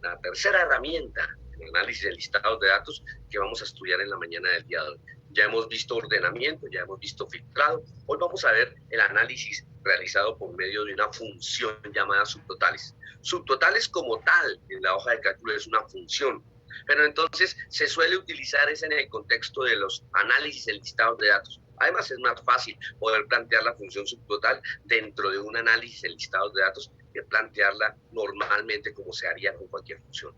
la tercera herramienta en el análisis de listados de datos que vamos a estudiar en la mañana del día de hoy. Ya hemos visto ordenamiento, ya hemos visto filtrado. Hoy vamos a ver el análisis realizado por medio de una función llamada subtotales. Subtotales como tal en la hoja de cálculo es una función, pero entonces se suele utilizar ese en el contexto de los análisis de listados de datos. Además es más fácil poder plantear la función subtotal dentro de un análisis de listados de datos que plantearla normalmente como se haría con cualquier función.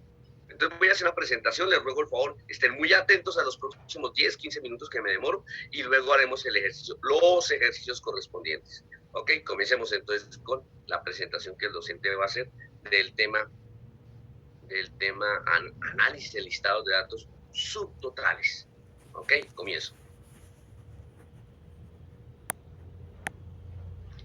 Entonces voy a hacer una presentación, les ruego el favor, estén muy atentos a los próximos 10, 15 minutos que me demoro y luego haremos el ejercicio, los ejercicios correspondientes. Ok, comencemos entonces con la presentación que el docente va a hacer del tema análisis de listados de datos subtotales. Ok, comienzo.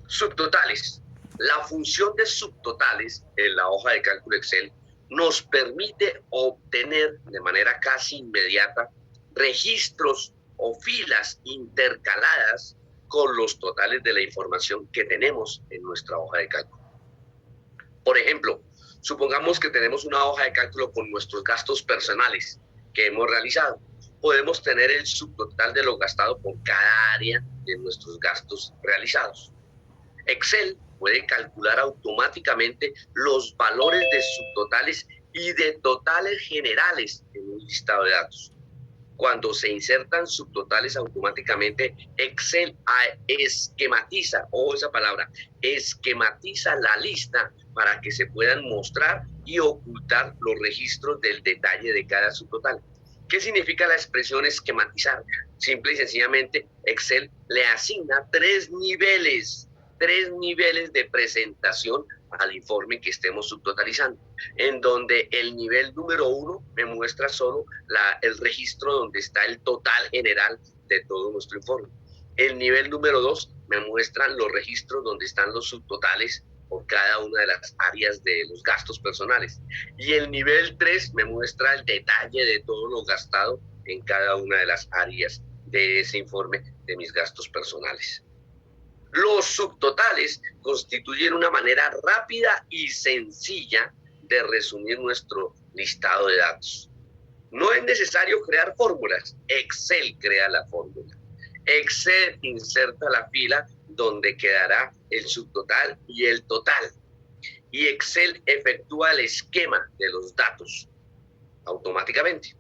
Subtotales. La función de subtotales en la hoja de cálculo Excel nos permite obtener de manera casi inmediata registros o filas intercaladas con los totales de la información que tenemos en nuestra hoja de cálculo. Por ejemplo, supongamos que tenemos una hoja de cálculo con nuestros gastos personales que hemos realizado. Podemos tener el subtotal de lo gastado por cada área de nuestros gastos realizados. Excel puede calcular automáticamente los valores de subtotales y de totales generales en un listado de datos. Cuando se insertan subtotales automáticamente, Excel esquematiza, o esa palabra, esquematiza la lista para que se puedan mostrar y ocultar los registros del detalle de cada subtotal. ¿Qué significa la expresión esquematizar? Simple y sencillamente, Excel le asigna tres niveles de presentación al informe que estemos subtotalizando, en donde el nivel número 1 me muestra solo el registro donde está el total general de todo nuestro informe. El nivel número 2 me muestra los registros donde están los subtotales por cada una de las áreas de los gastos personales. Y el nivel 3 me muestra el detalle de todo lo gastado en cada una de las áreas de ese informe de mis gastos personales. Los subtotales constituyen una manera rápida y sencilla de resumir nuestro listado de datos. No es necesario crear fórmulas, Excel crea la fórmula. Excel inserta la fila donde quedará el subtotal y el total. Y Excel efectúa el esquema de los datos automáticamente.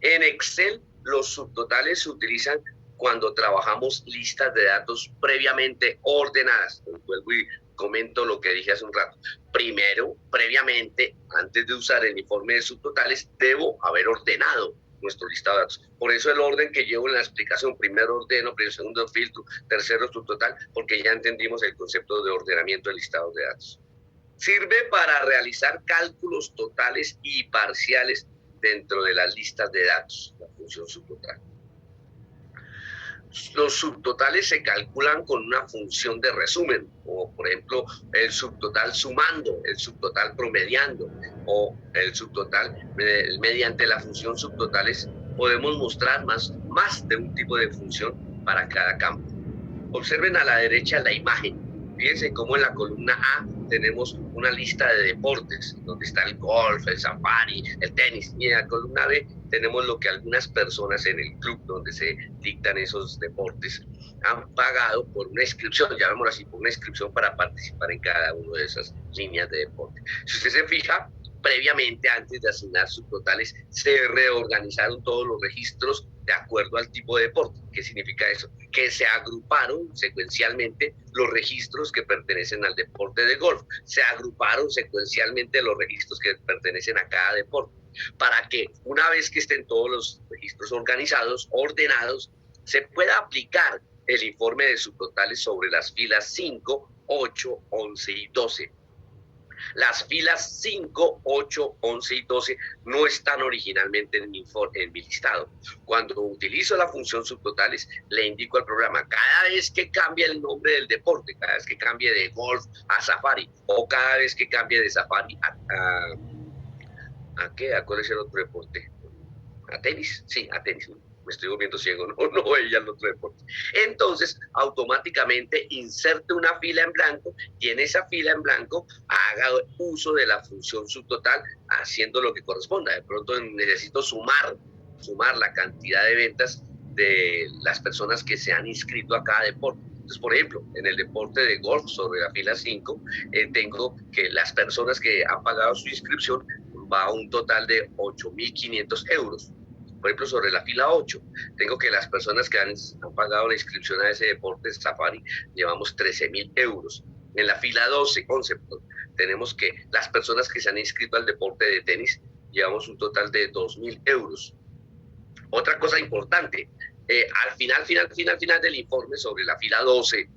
En Excel, los subtotales se utilizan cuando trabajamos listas de datos previamente ordenadas. Vuelvo y comento lo que dije hace un rato. Primero, previamente, antes de usar el informe de subtotales, debo haber ordenado nuestro listado de datos. Por eso el orden que llevo en la explicación, primero ordeno, segundo filtro, tercero subtotal, porque ya entendimos el concepto de ordenamiento de listados de datos. Sirve para realizar cálculos totales y parciales dentro de las listas de datos, la función subtotal. Los subtotales se calculan con una función de resumen, como por ejemplo el subtotal sumando, el subtotal promediando o el subtotal mediante la función subtotales podemos mostrar más de un tipo de función para cada campo. Observen a la derecha la imagen. Fíjense cómo en la columna A tenemos una lista de deportes, donde está el golf, el safari, el tenis. Y en la columna B tenemos lo que algunas personas en el club donde se dictan esos deportes han pagado por una inscripción, llamémoslo así, por una inscripción para participar en cada una de esas líneas de deporte. Si usted se fija, previamente, antes de asignar subtotales, se reorganizaron todos los registros de acuerdo al tipo de deporte. ¿Qué significa eso? Que se agruparon secuencialmente los registros que pertenecen al deporte de golf. Se agruparon secuencialmente los registros que pertenecen a cada deporte, para que una vez que estén todos los registros organizados, ordenados, se pueda aplicar el informe de subtotales sobre las filas 5, 8, 11 y 12. Las filas 5, 8, 11 y 12 no están originalmente en mi listado. Cuando utilizo la función subtotales, le indico al programa, cada vez que cambie el nombre del deporte, cada vez que cambie de golf a safari, o cada vez que cambie de safari ¿a qué? ¿A cuál es el otro deporte? ¿A tenis? Sí, a tenis. me estoy volviendo ciego, no veía el otro deporte. Entonces, automáticamente inserte una fila en blanco y en esa fila en blanco haga uso de la función subtotal haciendo lo que corresponda. De pronto necesito sumar la cantidad de ventas de las personas que se han inscrito a cada deporte. Entonces, por ejemplo, en el deporte de golf sobre la fila 5, tengo que las personas que han pagado su inscripción va a un total de 8.500 euros. Por ejemplo, sobre la fila 8, tengo que las personas que han pagado la inscripción a ese deporte Safari, llevamos 13.000 euros. En la fila 11, tenemos que las personas que se han inscrito al deporte de tenis, llevamos un total de 2.000 euros. Otra cosa importante, al final del informe sobre la fila 12,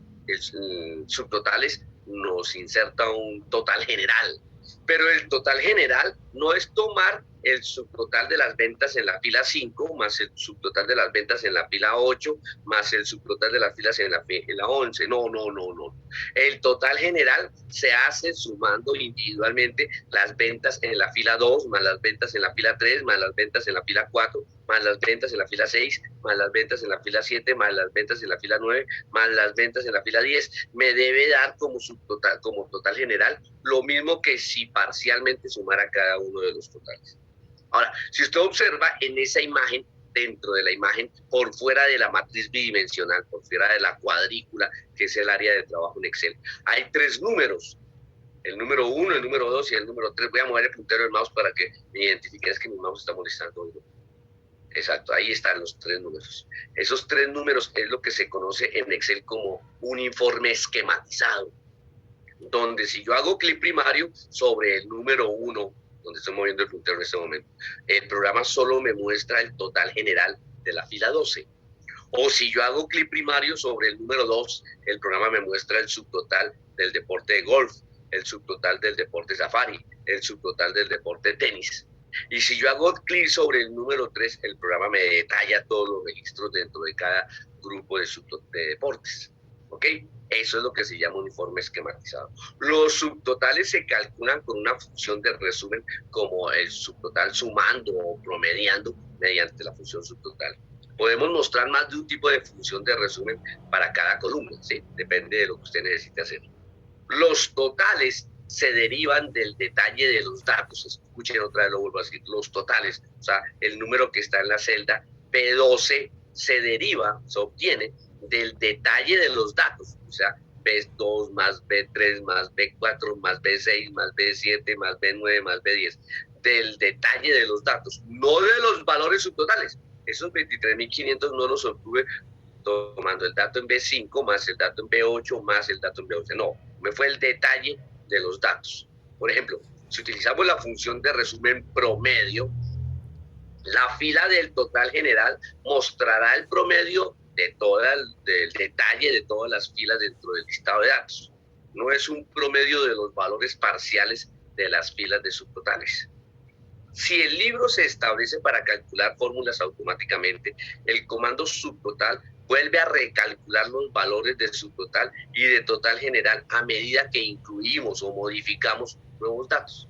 subtotales, nos inserta un total general. Pero el total general no es tomar el subtotal de las ventas en la fila 5, más el subtotal de las ventas en la fila 8, más el subtotal de las filas en la 11. No. El total general se hace sumando individualmente las ventas en la fila 2, más las ventas en la fila 3, más las ventas en la fila 4, más las ventas en la fila 6, más las ventas en la fila 7, más las ventas en la fila 9, más las ventas en la fila 10. Me debe dar como subtotal, como total general, lo mismo que si parcialmente sumara cada uno de los totales. Ahora, si usted observa en esa imagen, dentro de la imagen, por fuera de la matriz bidimensional, por fuera de la cuadrícula, que es el área de trabajo en Excel, hay 3 números. El número 1, el número 2 y el número 3. Voy a mover el puntero del mouse para que me identifiquen, es que mi mouse está molestando hoy. Exacto, ahí están los 3 números. Esos 3 números es lo que se conoce en Excel como un informe esquematizado, donde si yo hago clic primario sobre el número 1, donde estoy moviendo el puntero en este momento, el programa solo me muestra el total general de la fila 12. O si yo hago clic primario sobre el número 2, el programa me muestra el subtotal del deporte de golf, el subtotal del deporte safari, el subtotal del deporte de tenis. Y si yo hago clic sobre el número 3, el programa me detalla todos los registros dentro de cada grupo de deportes. ¿Ok? Eso es lo que se llama un informe esquematizado. Los subtotales se calculan con una función de resumen como el subtotal sumando o promediando mediante la función subtotal. Podemos mostrar más de un tipo de función de resumen para cada columna, ¿sí? Depende de lo que usted necesite hacer. Los totales se derivan del detalle de los datos. Escuchen otra vez, lo vuelvo a decir, los totales, o sea, el número que está en la celda B12 se deriva, se obtiene del detalle de los datos, o sea, B2 más B3 más B4 más B6 más B7 más B9 más B10, del detalle de los datos, no de los valores subtotales. Esos 23.500 no los obtuve tomando el dato en B5 más el dato en B8 más el dato en B11, no, me fue el detalle de los datos. Por ejemplo, si utilizamos la función de resumen promedio, la fila del total general mostrará el promedio del detalle de todas las filas dentro del listado de datos. No es un promedio de los valores parciales de las filas de subtotales. Si el libro se establece para calcular fórmulas automáticamente, el comando subtotal vuelve a recalcular los valores de subtotal y de total general a medida que incluimos o modificamos nuevos datos.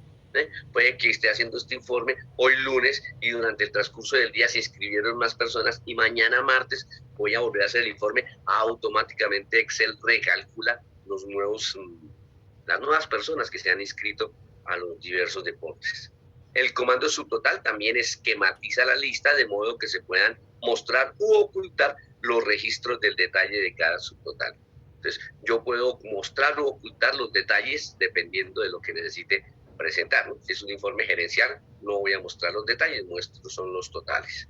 Puede que esté haciendo este informe hoy lunes y durante el transcurso del día se inscribieron más personas y mañana martes voy a volver a hacer el informe. Automáticamente Excel recalcula las nuevas personas que se han inscrito a los diversos deportes. El comando subtotal también esquematiza la lista de modo que se puedan mostrar u ocultar los registros del detalle de cada subtotal. Entonces, yo puedo mostrar o ocultar los detalles dependiendo de lo que necesite presentar, ¿no? Si es un informe gerencial, no voy a mostrar los detalles, muestro son los totales.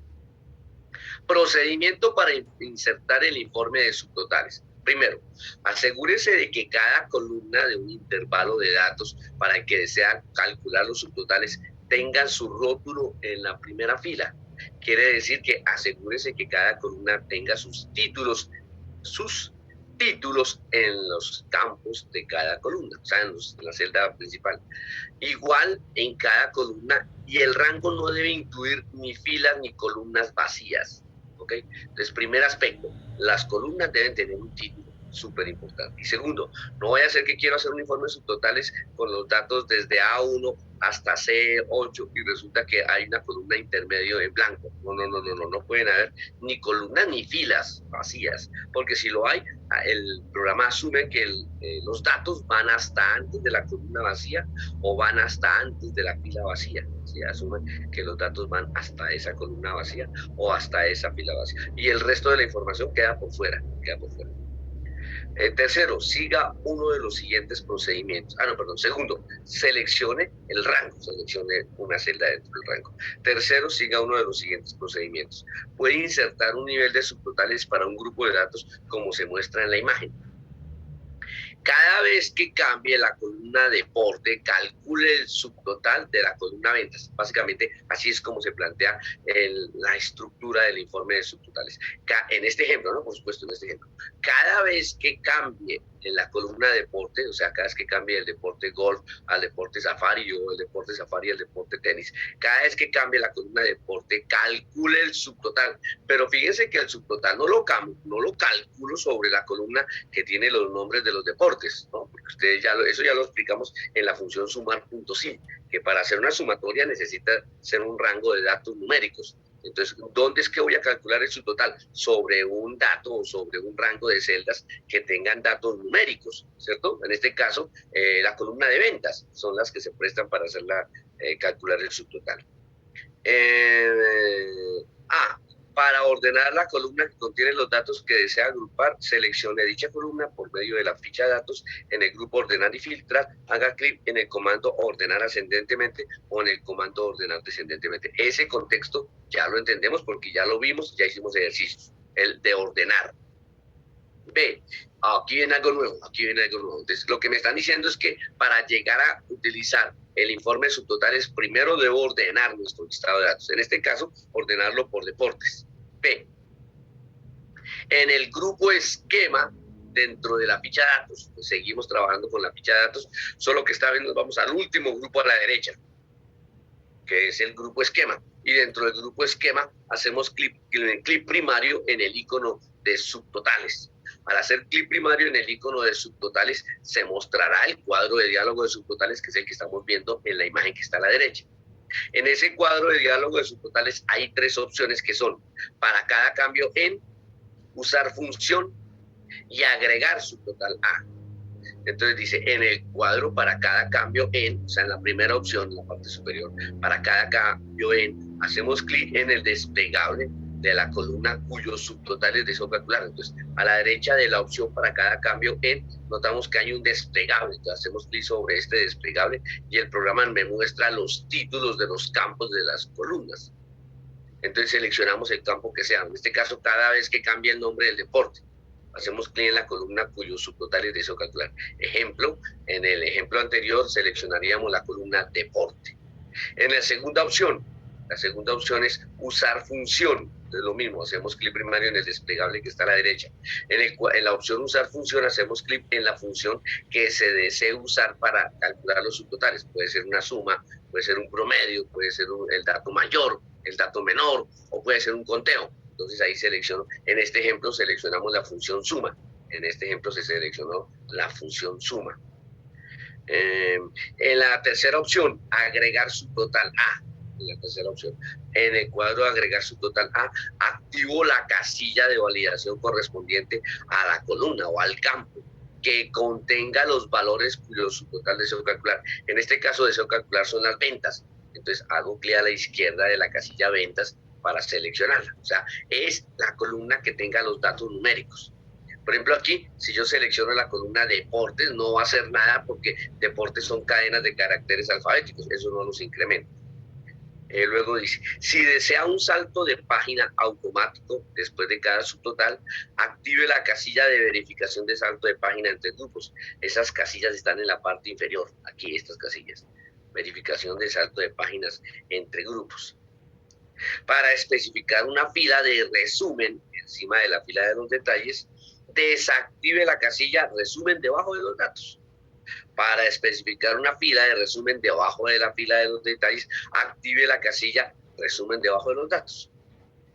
Procedimiento para insertar el informe de subtotales. Primero, asegúrese de que cada columna de un intervalo de datos para el que desea calcular los subtotales tenga su rótulo en la primera fila. Quiere decir que asegúrese que cada columna tenga sus títulos en los campos de cada columna, o sea, en la celda principal. Igual en cada columna, y el rango no debe incluir ni filas ni columnas vacías. ¿Ok? Entonces, primer aspecto, las columnas deben tener un título. súper importante. Y segundo, no vaya a ser que quiero hacer un informe subtotales con los datos desde A1 hasta C8 y resulta que hay una columna intermedio en blanco. No pueden haber ni columnas ni filas vacías, porque si lo hay, el programa asume que los datos van hasta antes de la columna vacía o van hasta antes de la fila vacía. Se asume que los datos van hasta esa columna vacía o hasta esa fila vacía. Y el resto de la información queda por fuera, queda por fuera. Tercero, siga uno de los siguientes procedimientos. Segundo, seleccione el rango, seleccione una celda dentro del rango. Tercero, siga uno de los siguientes procedimientos. Puede insertar un nivel de subtotales para un grupo de datos como se muestra en la imagen. Cada vez que cambie la columna deporte, calcule el subtotal de la columna ventas. Básicamente, así es como se plantea la estructura del informe de subtotales. En este ejemplo, ¿no? Por supuesto, en este ejemplo. Cada vez que cambie en la columna deporte, o sea, cada vez que cambie el deporte golf al deporte safari o el deporte safari al deporte tenis, cada vez que cambie la columna deporte, calcule el subtotal. Pero fíjense que el subtotal no lo calculo sobre la columna que tiene los nombres de los deportes, ¿no? Porque ustedes eso ya lo explicamos en la función sumar.sim, que para hacer una sumatoria necesita ser un rango de datos numéricos. Entonces, ¿dónde es que voy a calcular el subtotal? Sobre un dato o sobre un rango de celdas que tengan datos numéricos, ¿cierto? En este caso, la columna de ventas son las que se prestan para calcular el subtotal. Para ordenar la columna que contiene los datos que desea agrupar, seleccione dicha columna por medio de la ficha de datos en el grupo ordenar y filtrar, haga clic en el comando ordenar ascendentemente o en el comando ordenar descendentemente. Ese contexto ya lo entendemos porque ya lo vimos, ya hicimos ejercicios, el de ordenar. B, aquí viene algo nuevo, Entonces, lo que me están diciendo es que para llegar a utilizar el informe subtotales, primero debo ordenar nuestro listado de datos. En este caso, ordenarlo por deportes. B, en el grupo esquema, dentro de la ficha de datos, pues seguimos trabajando con la ficha de datos, solo que esta vez nos vamos al último grupo a la derecha, que es el grupo esquema. Y dentro del grupo esquema hacemos clic primario en el icono de subtotales. Al hacer clic primario en el icono de subtotales, se mostrará el cuadro de diálogo de subtotales, que es el que estamos viendo en la imagen que está a la derecha. En ese cuadro de diálogo de subtotales hay tres opciones que son: para cada cambio en, usar función y agregar subtotal a. Entonces dice, en el cuadro para cada cambio en, o sea, en la primera opción, en la parte superior, para cada cambio en, hacemos clic en el desplegable de la columna cuyos subtotales deseo calcular. Entonces, a la derecha de la opción para cada cambio en, notamos que hay un desplegable. Entonces, hacemos clic sobre este desplegable y el programa me muestra los títulos de los campos de las columnas. Entonces, seleccionamos el campo que sea. En este caso, cada vez que cambie el nombre del deporte, hacemos clic en la columna cuyos subtotales deseo calcular. Ejemplo, en el ejemplo anterior seleccionaríamos la columna deporte. En la segunda opción es usar función. Entonces lo mismo, hacemos clic primario en el desplegable que está a la derecha. En la opción usar función hacemos clic en la función que se desee usar para calcular los subtotales. Puede ser una suma, puede ser un promedio, puede ser el dato mayor, el dato menor o puede ser un conteo. Entonces ahí en este ejemplo seleccionamos la función suma. En este ejemplo se seleccionó la función suma. En la tercera opción, agregar subtotal a. En la tercera opción, en el cuadro agregar subtotal a, activo la casilla de validación correspondiente a la columna o al campo que contenga los valores cuyo subtotal deseo calcular. En este caso deseo calcular son las ventas. Entonces hago clic a la izquierda de la casilla ventas para seleccionarla. O sea, es la columna que tenga los datos numéricos. Por ejemplo, aquí, si yo selecciono la columna deportes, no va a hacer nada porque deportes son cadenas de caracteres alfabéticos. Eso no los incrementa. Luego dice, si desea un salto de página automático después de cada subtotal, active la casilla de verificación de salto de página entre grupos. Esas casillas están en la parte inferior, aquí estas casillas. Verificación de salto de páginas entre grupos. Para especificar una fila de resumen encima de la fila de los detalles, desactive la casilla resumen debajo de los datos. Para especificar una fila de resumen debajo de la fila de los detalles, active la casilla resumen debajo de los datos.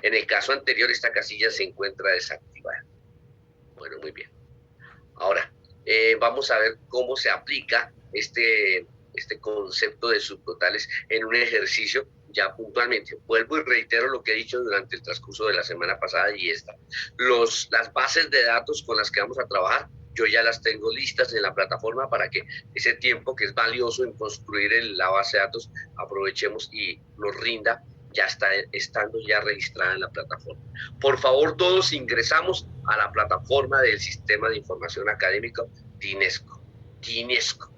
En el caso anterior, esta casilla se encuentra desactivada. Bueno, muy bien. Ahora, vamos a ver cómo se aplica este concepto de subtotales en un ejercicio ya puntualmente. Vuelvo y reitero lo que he dicho durante el transcurso de la semana pasada y esta. Las bases de datos con las que vamos a trabajar, yo ya las tengo listas en la plataforma para que ese tiempo que es valioso en construir la base de datos aprovechemos y nos rinda ya estando ya registrada en la plataforma. Por favor, todos ingresamos a la plataforma del Sistema de Información Académica TINESCO.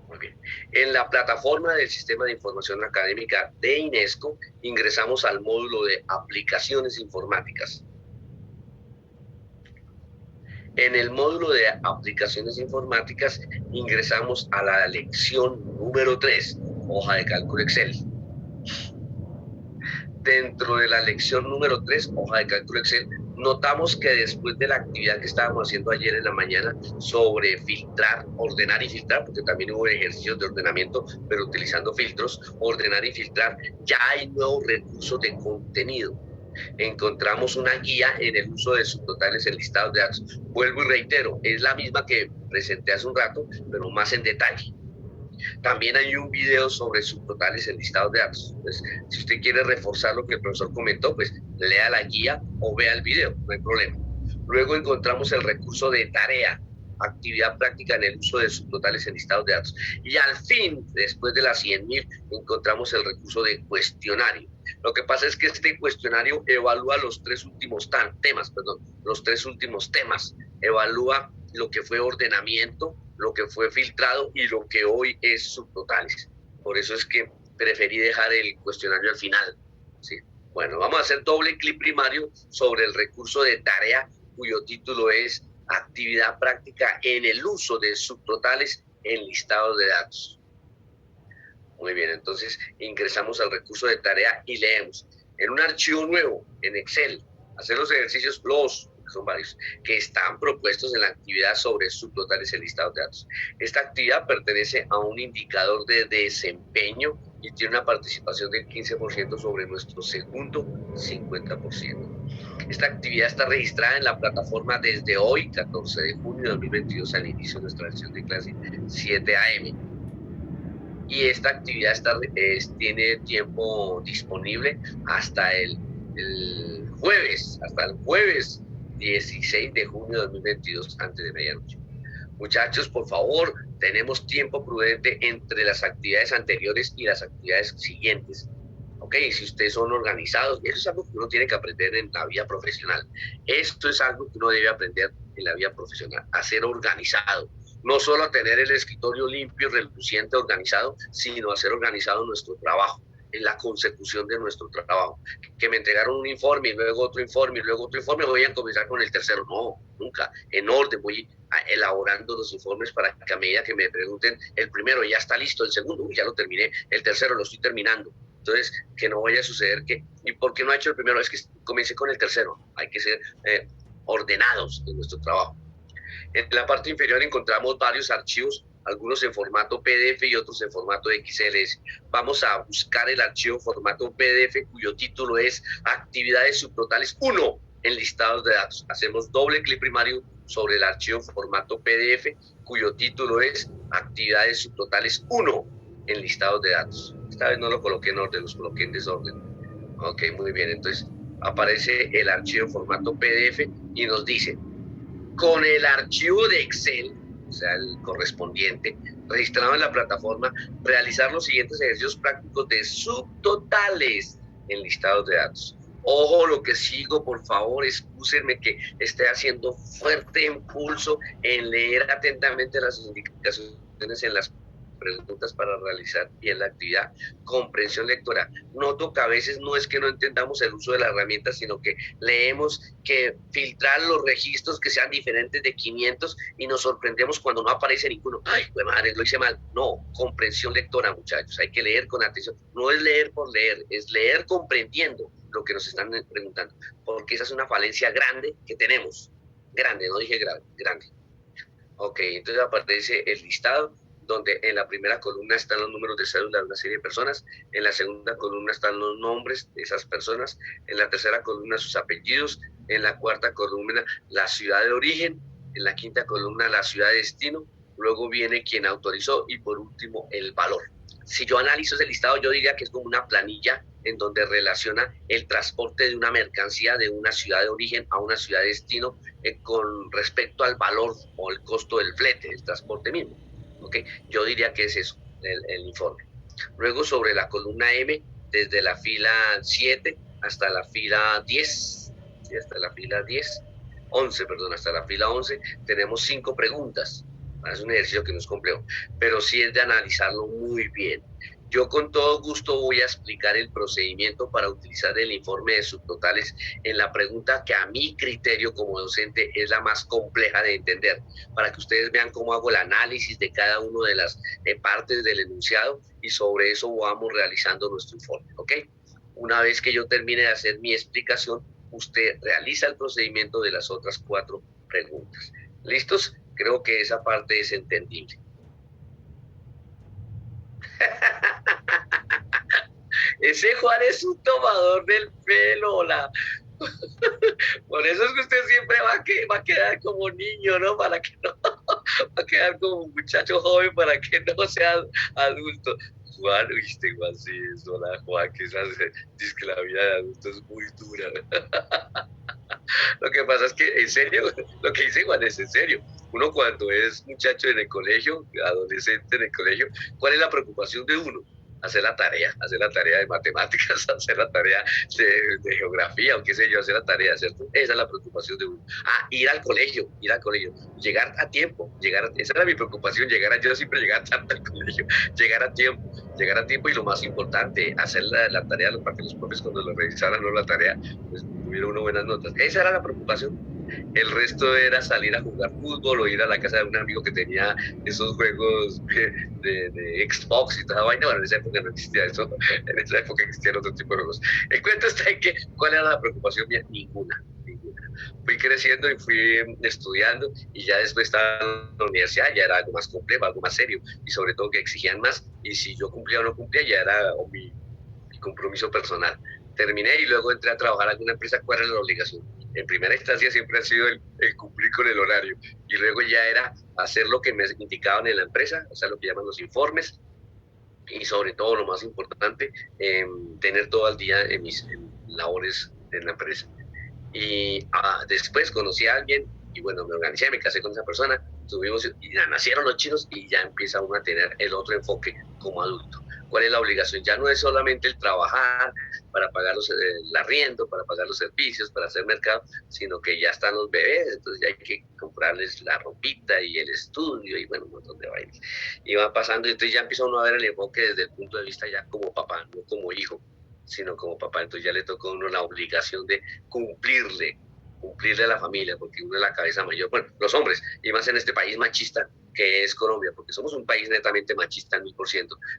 Muy bien. En la plataforma del Sistema de Información Académica de INESCO ingresamos al módulo de aplicaciones informáticas. En el módulo de aplicaciones informáticas ingresamos a la lección número 3, hoja de cálculo Excel. Dentro de la lección número 3, hoja de cálculo Excel, notamos que después de la actividad que estábamos haciendo ayer en la mañana sobre filtrar, ordenar y filtrar, porque también hubo ejercicios de ordenamiento, pero utilizando filtros, ordenar y filtrar, ya hay nuevos recursos de contenido. Encontramos una guía en el uso de subtotales en listados de datos. Vuelvo y reitero, es la misma que presenté hace un rato, pero más en detalle. También hay un video sobre subtotales en listados de datos. Entonces, si usted quiere reforzar lo que el profesor comentó, pues lea la guía o vea el video, no hay problema. Luego encontramos el recurso de tarea, actividad práctica en el uso de subtotales en listados de datos. Y al fin, después de las 100.000, encontramos el recurso de cuestionario. Lo que pasa es que este cuestionario evalúa los tres últimos temas. Evalúa lo que fue ordenamiento, lo que fue filtrado y lo que hoy es subtotales. Por eso es que preferí dejar el cuestionario al final. ¿Sí? Bueno, vamos a hacer doble clic primario sobre el recurso de tarea, cuyo título es actividad práctica en el uso de subtotales en listados de datos. Muy bien, entonces ingresamos al recurso de tarea y leemos. En un archivo nuevo, en Excel, hacer los ejercicios, son varios, que están propuestos en la actividad sobre subtotales en listados de datos. Esta actividad pertenece a un indicador de desempeño y tiene una participación del 15% sobre nuestro segundo 50%. Esta actividad está registrada en la plataforma desde hoy, 14 de junio de 2022, al inicio de nuestra sesión de clase 7 AM. Y esta actividad tiene tiempo disponible hasta el jueves 16 de junio de 2022, antes de medianoche. Muchachos, por favor, tenemos tiempo prudente entre las actividades anteriores y las actividades siguientes. Ok, si ustedes son organizados, eso es algo que uno tiene que aprender en la vida profesional. Esto es algo que uno debe aprender en la vida profesional, a ser organizado. No solo a tener el escritorio limpio, reluciente, organizado, sino a ser organizado en nuestro trabajo, en la consecución de nuestro trabajo. Que me entregaron un informe y luego otro informe y luego otro informe, voy a comenzar con el tercero. No, nunca. En orden, voy elaborando los informes para que a medida que me pregunten, el primero ya está listo, el segundo ya lo terminé, el tercero lo estoy terminando. Entonces, que no vaya a suceder que, ¿y por qué no ha hecho el primero? Es que comencé con el tercero. Hay que ser ordenados en nuestro trabajo. En la parte inferior encontramos varios archivos, algunos en formato PDF y otros en formato XLS. Vamos a buscar el archivo formato PDF cuyo título es Actividades Subtotales 1 en listados de datos. Hacemos doble clic primario sobre el archivo formato PDF cuyo título es Actividades Subtotales 1 en listados de datos. Esta vez no lo coloqué en orden, los coloqué en desorden. Ok, muy bien. Entonces aparece el archivo en formato PDF y nos dice: con el archivo de Excel, o sea, el correspondiente, registrado en la plataforma, realizar los siguientes ejercicios prácticos de subtotales en listados de datos. Ojo, lo que sigo, por favor, excúsenme que esté haciendo fuerte impulso en leer atentamente las indicaciones en las preguntas para realizar bien la actividad. Comprensión lectora. Noto que a veces no es que no entendamos el uso de la herramienta, sino que leemos que filtrar los registros que sean diferentes de 500 y nos sorprendemos cuando no aparece ninguno. Ay, pues madre, lo hice mal. No, comprensión lectora, muchachos. Hay que leer con atención. No es leer por leer, es leer comprendiendo lo que nos están preguntando, porque esa es una falencia grande que tenemos. Grande, no dije grave, grande. Ok, entonces aparece el listado, donde en la primera columna están los números de cédula de una serie de personas, en la segunda columna están los nombres de esas personas, en la tercera columna sus apellidos, en la cuarta columna la ciudad de origen, en la quinta columna la ciudad de destino, luego viene quien autorizó y por último el valor. Si yo analizo ese listado, yo diría que es como una planilla en donde relaciona el transporte de una mercancía de una ciudad de origen a una ciudad de destino con respecto al valor o el costo del flete, el transporte mismo. ¿Okay? Yo diría que es eso, el informe. Luego sobre la columna M, desde la fila 7 hasta la fila 10, ¿sí? Hasta la fila 10, 11, perdón, hasta la fila 11, tenemos 5 preguntas. Es un ejercicio que no es complejo, pero sí es de analizarlo muy bien. Yo con todo gusto voy a explicar el procedimiento para utilizar el informe de subtotales en la pregunta que a mi criterio como docente es la más compleja de entender, para que ustedes vean cómo hago el análisis de cada una de las partes del enunciado y sobre eso vamos realizando nuestro informe, ¿ok? Una vez que yo termine de hacer mi explicación, usted realiza el procedimiento de las otras 4 preguntas. ¿Listos? Creo que esa parte es entendible. Ese Juan es un tomador del pelo, por eso es que usted siempre va a quedar como niño, ¿no? Para que no, va a quedar como un muchacho joven para que no sea adulto. Juan, viste, Juan, sí, es hola, Juan, que dice que la vida de adulto es muy dura. Lo que pasa es que, en serio, lo que dice Juan es en serio. Uno cuando es muchacho en el colegio, adolescente en el colegio, ¿cuál es la preocupación de uno? Hacer la tarea de matemáticas, hacer la tarea de geografía o qué sé yo, hacer la tarea, ¿cierto? Esa es la preocupación de uno. Ir al colegio, llegar a tiempo, esa era mi preocupación, yo siempre llegaba tarde al colegio, llegar a tiempo y lo más importante, hacer la tarea para que los profes cuando lo revisaran la tarea, pues tuviera uno buenas notas. Esa era la preocupación. El resto era salir a jugar fútbol o ir a la casa de un amigo que tenía esos juegos de Xbox y toda vaina. Bueno, en esa época no existía eso, en esa época existían otro tipo de juegos. El cuento está en que, ¿cuál era la preocupación mía? Ninguna. Fui creciendo y fui estudiando y ya después estaba en la universidad, ya era algo más complejo, algo más serio y sobre todo que exigían más y si yo cumplía o no cumplía ya era mi compromiso personal. Terminé y luego entré a trabajar en alguna empresa. ¿Cuál era la obligación? En primera instancia siempre ha sido el cumplir con el horario y luego ya era hacer lo que me indicaban en la empresa, o sea, lo que llaman los informes y sobre todo lo más importante, tener todo el día en mis labores en la empresa. Y después conocí a alguien y bueno, me organicé, me casé con esa persona, y ya nacieron los chinos y ya empieza uno a tener el otro enfoque como adulto. ¿Cuál es la obligación? Ya no es solamente el trabajar para pagar el arriendo, para pagar los servicios, para hacer mercado, sino que ya están los bebés, entonces ya hay que comprarles la ropita y el estudio y bueno, un montón de vainas. Y va pasando, entonces ya empieza uno a ver el enfoque desde el punto de vista ya como papá, no como hijo, sino como papá. Entonces ya le tocó a uno la obligación de cumplirle a la familia, porque uno es la cabeza mayor, bueno, los hombres, y más en este país machista que es Colombia, porque somos un país netamente machista al 1000%,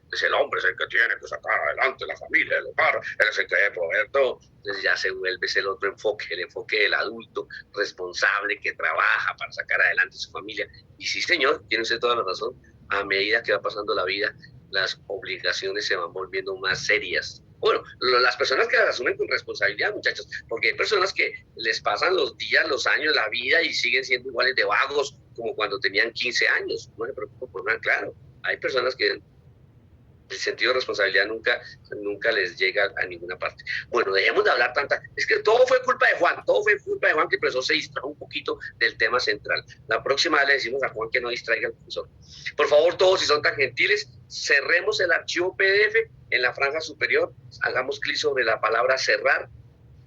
entonces el hombre es el que tiene que sacar adelante la familia, el hogar, él es el que debe proveer todo, entonces ya se vuelve el otro enfoque, el enfoque del adulto responsable que trabaja para sacar adelante su familia, y sí señor, tiene usted toda la razón, a medida que va pasando la vida, las obligaciones se van volviendo más serias. Bueno, las personas que las asumen con responsabilidad, muchachos, porque hay personas que les pasan los días, los años, la vida y siguen siendo iguales de vagos como cuando tenían 15 años. No se preocupen por nada, claro. Hay personas que el sentido de responsabilidad nunca les llega a ninguna parte. Bueno, dejemos de hablar tanta. Es que todo fue culpa de Juan, que el profesor se distrajo un poquito del tema central. La próxima vez le decimos a Juan que no distraiga al profesor. Por favor, todos, si son tan gentiles, cerremos el archivo PDF en la franja superior, hagamos clic sobre la palabra cerrar,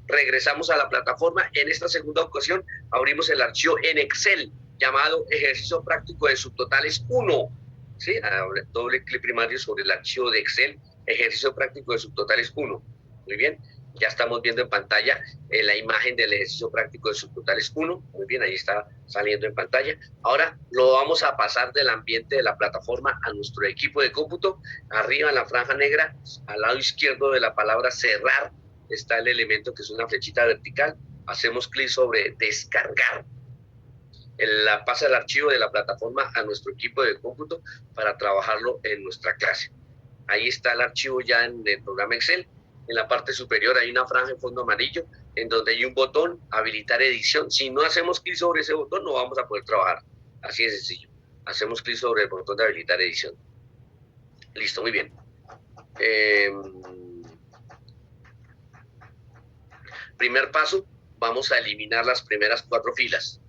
regresamos a la plataforma. En esta segunda ocasión abrimos el archivo en Excel llamado ejercicio práctico de subtotales 1. ¿Sí? Doble clic primario sobre el archivo de Excel, ejercicio práctico de subtotales 1. Muy bien, ya estamos viendo en pantalla la imagen del ejercicio práctico de subtotales 1. Muy bien, ahí está saliendo en pantalla. Ahora lo vamos a pasar del ambiente de la plataforma a nuestro equipo de cómputo. Arriba en la franja negra, al lado izquierdo de la palabra cerrar, está el elemento que es una flechita vertical. Hacemos clic sobre descargar. Pasa el archivo de la plataforma a nuestro equipo de cómputo para trabajarlo en nuestra clase. Ahí está el archivo ya en el programa Excel. en la parte superior hay una franja en fondo amarillo en donde hay un botón, habilitar edición. Si no hacemos clic sobre ese botón, no vamos a poder trabajar. Así de sencillo. Hacemos clic sobre el botón de habilitar edición. Listo, muy bien. Primer paso, vamos a eliminar las primeras 4 filas.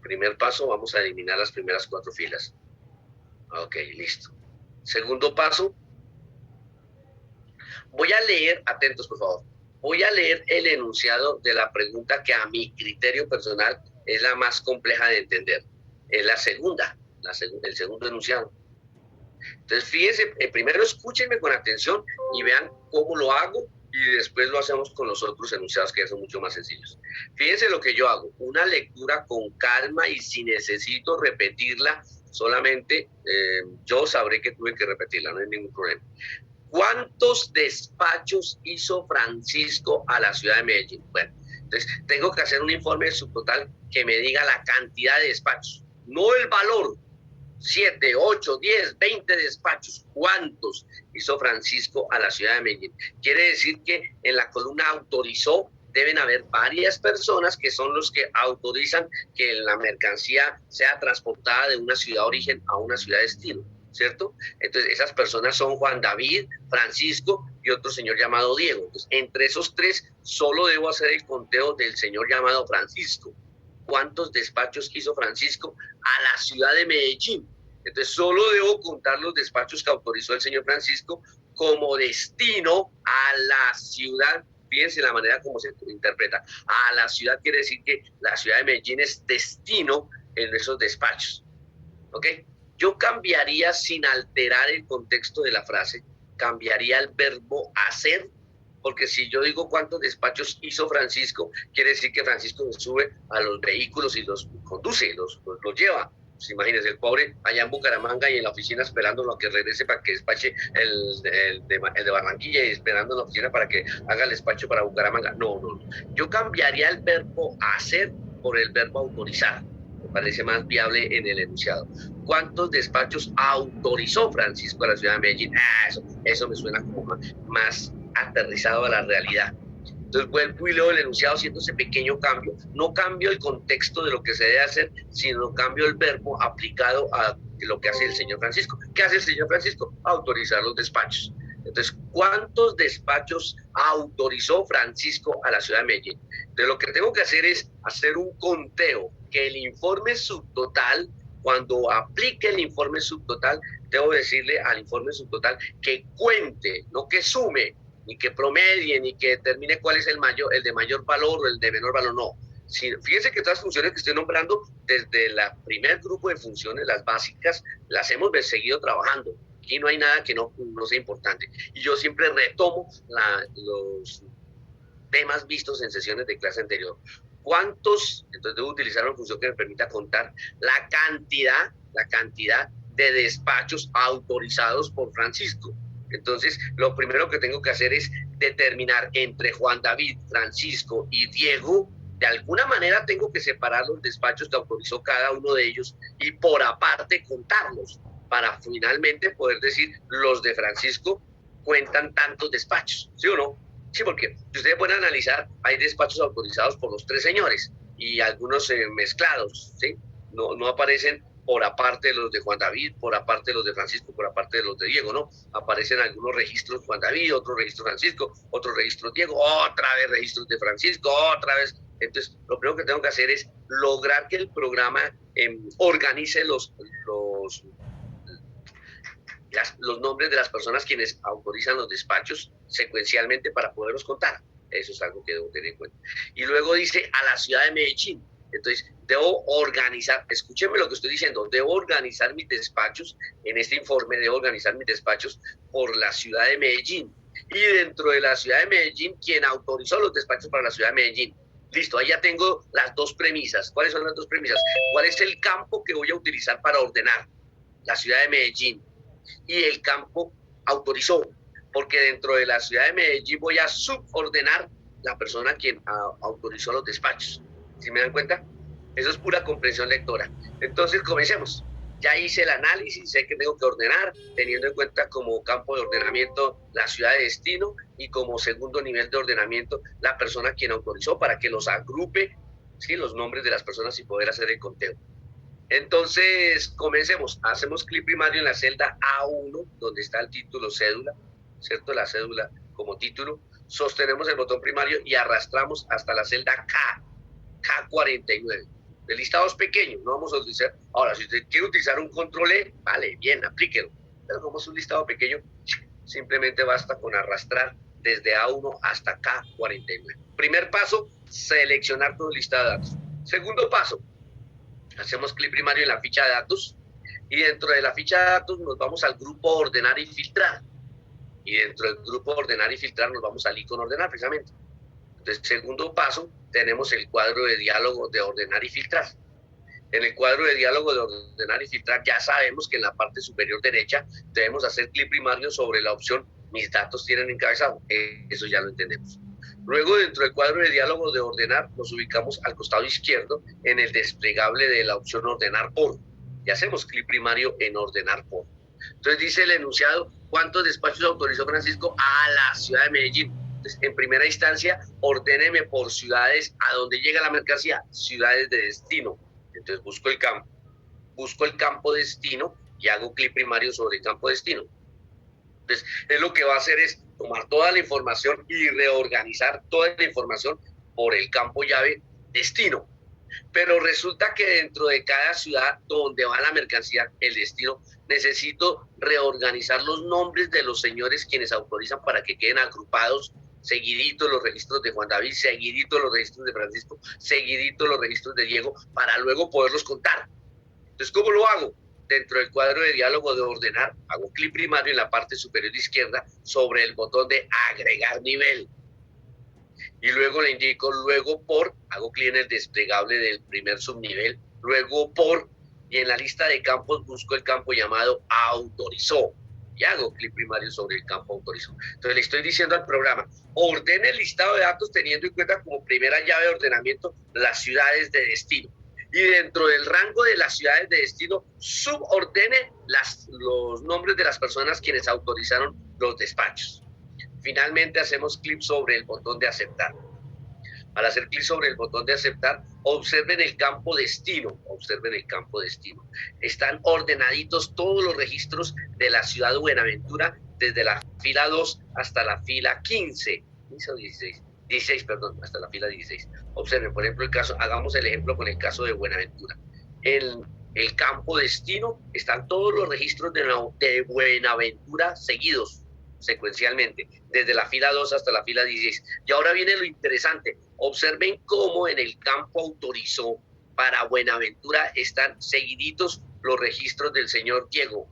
Primer paso, vamos a eliminar las primeras 4 filas. Ok, listo. Segundo paso, voy a leer, atentos por favor, voy a leer el enunciado de la pregunta que a mi criterio personal es la más compleja de entender. Es la segunda, el segundo enunciado. Entonces, fíjense, primero escúchenme con atención y vean cómo lo hago y después lo hacemos con los otros enunciados que ya son mucho más sencillos. Fíjense lo que yo hago, una lectura con calma y si necesito repetirla, solamente yo sabré que tuve que repetirla, no hay ningún problema. ¿Cuántos despachos hizo Francisco a la ciudad de Medellín? Bueno, entonces tengo que hacer un informe subtotal que me diga la cantidad de despachos, no el valor. 7, 8, 10, 20 despachos. ¿Cuántos hizo Francisco a la ciudad de Medellín? Quiere decir que en la columna autorizó deben haber varias personas que son los que autorizan que la mercancía sea transportada de una ciudad de origen a una ciudad de destino, ¿cierto? Entonces esas personas son Juan David, Francisco y otro señor llamado Diego. Entonces entre esos 3 solo debo hacer el conteo del señor llamado Francisco. ¿Cuántos despachos hizo Francisco a la ciudad de Medellín? Entonces solo debo contar los despachos que autorizó el señor Francisco como destino a la ciudad. Fíjense la manera como se interpreta. A la ciudad quiere decir que la ciudad de Medellín es destino en esos despachos. ¿Ok? Yo cambiaría sin alterar el contexto de la frase, cambiaría el verbo hacer, porque si yo digo cuántos despachos hizo Francisco, quiere decir que Francisco se sube a los vehículos y los conduce, los lleva. Pues imagínense, el pobre allá en Bucaramanga y en la oficina esperándolo a que regrese para que despache el de Barranquilla y esperando en la oficina para que haga el despacho para Bucaramanga. No. Yo cambiaría el verbo hacer por el verbo autorizar. Me parece más viable en el enunciado. ¿Cuántos despachos autorizó Francisco a la ciudad de Medellín? Eso me suena como más aterrizado a la realidad. Entonces vuelvo y leo el enunciado haciendo ese pequeño cambio. No cambio el contexto de lo que se debe hacer, sino cambio el verbo aplicado a lo que hace el señor Francisco. ¿Qué hace el señor Francisco? Autorizar los despachos. Entonces, ¿cuántos despachos autorizó Francisco a la ciudad de Medellín? Entonces, lo que tengo que hacer es hacer un conteo, que el informe subtotal, cuando aplique el informe subtotal, debo decirle al informe subtotal que cuente, no que sume, ni que promedie, ni que determine cuál es el de mayor valor o el de menor valor, no. Fíjense que todas las funciones que estoy nombrando, desde el primer grupo de funciones, las básicas, las hemos seguido trabajando. Aquí no hay nada que no sea importante. Y yo siempre retomo los temas vistos en sesiones de clase anterior. ¿Cuántos? Entonces debo utilizar una función que me permita contar la cantidad de despachos autorizados por Francisco. Entonces, lo primero que tengo que hacer es determinar entre Juan David, Francisco y Diego. De alguna manera tengo que separar los despachos que autorizó cada uno de ellos y por aparte contarlos para finalmente poder decir los de Francisco cuentan tantos despachos, ¿sí o no? Sí, porque si ustedes pueden analizar, hay despachos autorizados por los 3 señores y algunos mezclados, ¿sí? No aparecen por aparte de los de Juan David, por aparte de los de Francisco, por aparte de los de Diego, ¿no? Aparecen algunos registros Juan David, otro registro Francisco, otro registro Diego, otra vez registros de Francisco, otra vez. Entonces, lo primero que tengo que hacer es lograr que el programa organice los nombres de las personas quienes autorizan los despachos secuencialmente para poderlos contar. Eso es algo que debo tener en cuenta. Y luego dice a la ciudad de Medellín. Entonces, debo organizar, escúchenme lo que estoy diciendo, debo organizar mis despachos, en este informe debo organizar mis despachos por la ciudad de Medellín. Y dentro de la ciudad de Medellín, quien autorizó los despachos para la ciudad de Medellín. Listo, ahí ya tengo las 2 premisas. ¿Cuáles son las 2 premisas? ¿Cuál es el campo que voy a utilizar para ordenar? La ciudad de Medellín. Y el campo autorizó, porque dentro de la ciudad de Medellín voy a subordenar la persona quien autorizó los despachos. ¿Sí me dan cuenta? Eso es pura comprensión lectora. Entonces, comencemos. Ya hice el análisis, sé que tengo que ordenar, teniendo en cuenta como campo de ordenamiento la ciudad de destino y como segundo nivel de ordenamiento la persona quien autorizó para que los agrupe, ¿sí?, los nombres de las personas y poder hacer el conteo. Entonces, comencemos. Hacemos clic primario en la celda A1, donde está el título cédula, ¿cierto? La cédula como título. Sostenemos el botón primario y arrastramos hasta la celda K49. El listado es pequeño, no vamos a utilizar. Ahora, si usted quiere utilizar un control E, vale, bien, aplíquelo. Pero como es un listado pequeño, simplemente basta con arrastrar desde A1 hasta K49. Primer paso, seleccionar todo el listado de datos. Segundo paso, hacemos clic primario en la ficha de datos y dentro de la ficha de datos nos vamos al grupo ordenar y filtrar. Y dentro del grupo ordenar y filtrar nos vamos al icono ordenar precisamente. Entonces, segundo paso, tenemos el cuadro de diálogo de ordenar y filtrar. En el cuadro de diálogo de ordenar y filtrar ya sabemos que en la parte superior derecha debemos hacer clic primario sobre la opción mis datos tienen encabezado. Eso ya lo entendemos. Luego, dentro del cuadro de diálogo de ordenar, nos ubicamos al costado izquierdo en el desplegable de la opción ordenar por. Y hacemos clic primario en ordenar por. Entonces dice el enunciado, ¿cuántos despachos autorizó Francisco a la ciudad de Medellín? Entonces, en primera instancia, ordéneme por ciudades a donde llega la mercancía, ciudades de destino. Entonces busco el campo destino y hago clic primario sobre el campo destino. Entonces, él lo que va a hacer es tomar toda la información y reorganizar toda la información por el campo llave destino. Pero resulta que dentro de cada ciudad donde va la mercancía, el destino, necesito reorganizar los nombres de los señores quienes autorizan para que queden agrupados, seguidito los registros de Juan David, seguidito los registros de Francisco, seguidito los registros de Diego, para luego poderlos contar. Entonces, ¿cómo lo hago? Dentro del cuadro de diálogo de ordenar, hago clic primario en la parte superior izquierda sobre el botón de agregar nivel. Y luego le indico luego por, hago clic en el desplegable del primer subnivel, luego por, y en la lista de campos busco el campo llamado autorizó. Y hago clic primario sobre el campo autorizó. Entonces le estoy diciendo al programa, ordene el listado de datos teniendo en cuenta como primera llave de ordenamiento las ciudades de destino. Y dentro del rango de las ciudades de destino, subordene los nombres de las personas quienes autorizaron los despachos. Finalmente hacemos clic sobre el botón de aceptar. Al hacer clic sobre el botón de aceptar, observen el campo destino. Observen el campo destino. Están ordenaditos todos los registros de la ciudad de Buenaventura, desde la fila 2 hasta la fila 15. 15 o 16. 16, perdón, hasta la fila 16. Observen, por ejemplo, el caso, hagamos el ejemplo con el caso de Buenaventura. En el campo destino están todos los registros de Buenaventura seguidos secuencialmente, desde la fila 2 hasta la fila 16. Y ahora viene lo interesante. Observen cómo en el campo autorizó para Buenaventura están seguiditos los registros del señor Diego.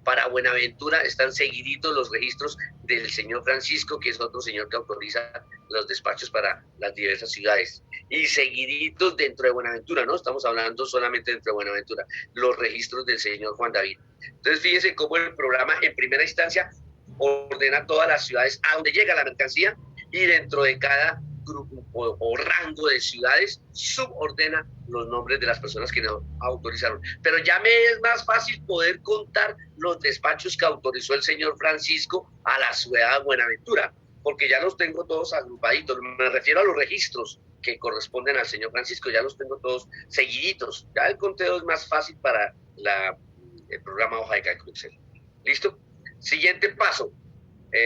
Para Buenaventura están seguiditos los registros del señor Francisco, que es otro señor que autoriza los despachos para las diversas ciudades. Y seguiditos dentro de Buenaventura, no estamos hablando solamente dentro de Buenaventura, los registros del señor Juan David. Entonces fíjense cómo el programa en primera instancia ordena todas las ciudades a donde llega la mercancía y dentro de cada grupo o rango de ciudades subordena los nombres de las personas que no autorizaron. Pero ya me es más fácil poder contar los despachos que autorizó el señor Francisco a la ciudad de Buenaventura, porque ya los tengo todos agrupaditos. Me refiero a los registros que corresponden al señor Francisco, ya los tengo todos seguiditos. Ya el conteo es más fácil para el programa hoja de cálculo Excel. ¿Listo? Siguiente paso,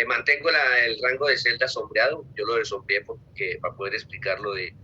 mantengo el rango de celda sombreado. Yo lo desombreé para poder explicar lo de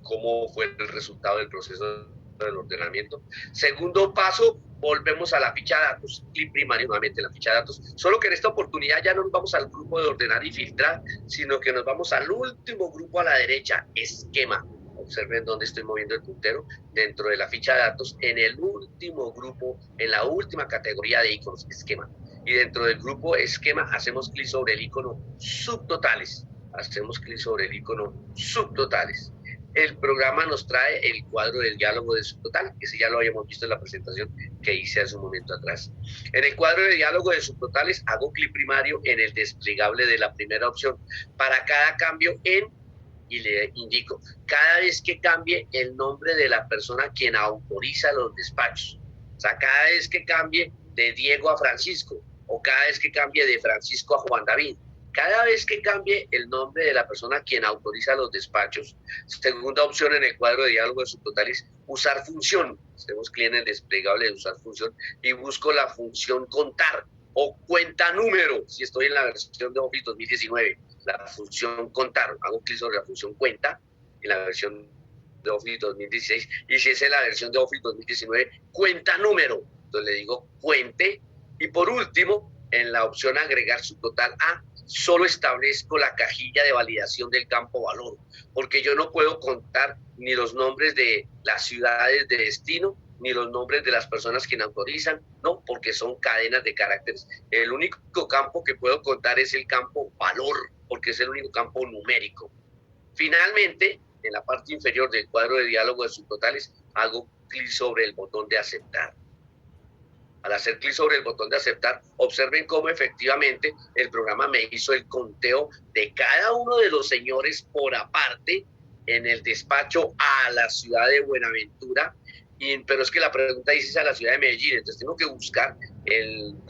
cómo fue el resultado del proceso del ordenamiento. Segundo paso, volvemos a la ficha de datos, clic primario nuevamente en la ficha de datos, solo que en esta oportunidad ya no nos vamos al grupo de ordenar y filtrar, sino que nos vamos al último grupo a la derecha, esquema. Observen dónde estoy moviendo el puntero, dentro de la ficha de datos, en el último grupo, en la última categoría de iconos, esquema. Y dentro del grupo esquema hacemos clic sobre el icono subtotales. Hacemos clic sobre el icono subtotales. El programa nos trae el cuadro del diálogo de subtotal, que ese ya lo habíamos visto en la presentación que hice hace un momento atrás. En el cuadro de diálogo de subtotales hago clic primario en el desplegable de la primera opción para cada cambio en y le indico, cada vez que cambie el nombre de la persona quien autoriza los despachos, o sea, cada vez que cambie de Diego a Francisco, o cada vez que cambie de Francisco a Juan David, cada vez que cambie el nombre de la persona quien autoriza los despachos. Segunda opción en el cuadro de diálogo de subtotales, usar función. Tenemos clic en el desplegable de usar función y busco la función contar o cuenta número, si estoy en la versión de Office 2019, la función contar, hago clic sobre la función cuenta en la versión de Office 2016, y si es en la versión de Office 2019, cuenta número, entonces le digo cuente, y por último, en la opción agregar subtotal A, solo establezco la cajilla de validación del campo valor, porque yo no puedo contar ni los nombres de las ciudades de destino, ni los nombres de las personas que autorizan, no, porque son cadenas de caracteres. El único campo que puedo contar es el campo valor, porque es el único campo numérico. Finalmente, en la parte inferior del cuadro de diálogo de subtotales, hago clic sobre el botón de aceptar. Al hacer clic sobre el botón de aceptar, observen cómo efectivamente el programa me hizo el conteo de cada uno de los señores por aparte en el despacho a la ciudad de Buenaventura, pero es que la pregunta dice a la ciudad de Medellín, entonces tengo que buscar